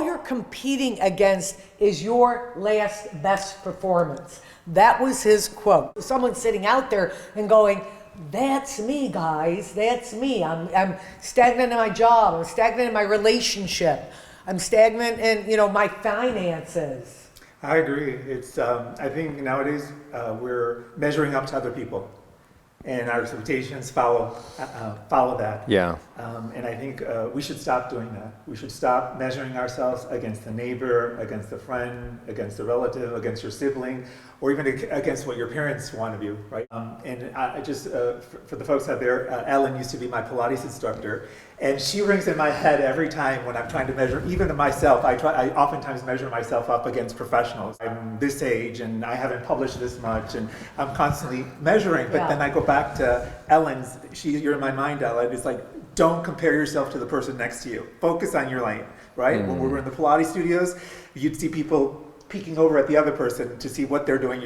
you're competing against is your last best performance. That was his quote. Someone sitting out there and going, that's me, guys, that's me. I'm stagnant in my job, I'm stagnant in my relationship, I'm stagnant in, my finances. I agree. It's I think nowadays we're measuring up to other people, and our expectations follow that. Yeah. And I think we should stop doing that. We should stop measuring ourselves against the neighbor, against the friend, against the relative, against your sibling, or even against what your parents want of you, right? And I just, for the folks out there, Ellen used to be my Pilates instructor, and she rings in my head every time when I'm trying to measure, even to myself. I oftentimes measure myself up against professionals. I'm this age, and I haven't published this much, and I'm constantly measuring. But then I go back to Ellen's. You're in my mind, Ellen. It's like, don't compare yourself to the person next to you. Focus on your lane, right? When we were in the Pilates studios, you'd see people peeking over at the other person to see what they're doing.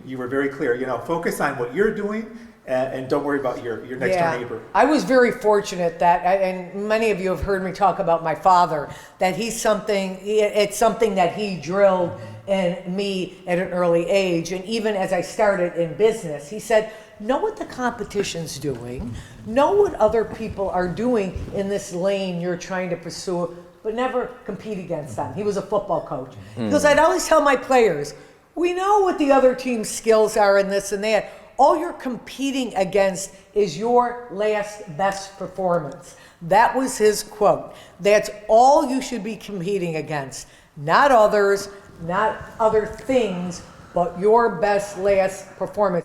You were very clear, focus on what you're doing and don't worry about your next door neighbor. I was very fortunate that, and many of you have heard me talk about my father, that it's something that he drilled in me at an early age. And even as I started in business, he said, know what the competition's doing, know what other people are doing in this lane you're trying to pursue, but never compete against them. He was a football coach. Because I'd always tell my players, we know what the other team's skills are in this and that. All you're competing against is your last best performance. That was his quote. That's all you should be competing against. Not others, not other things, but your best last performance.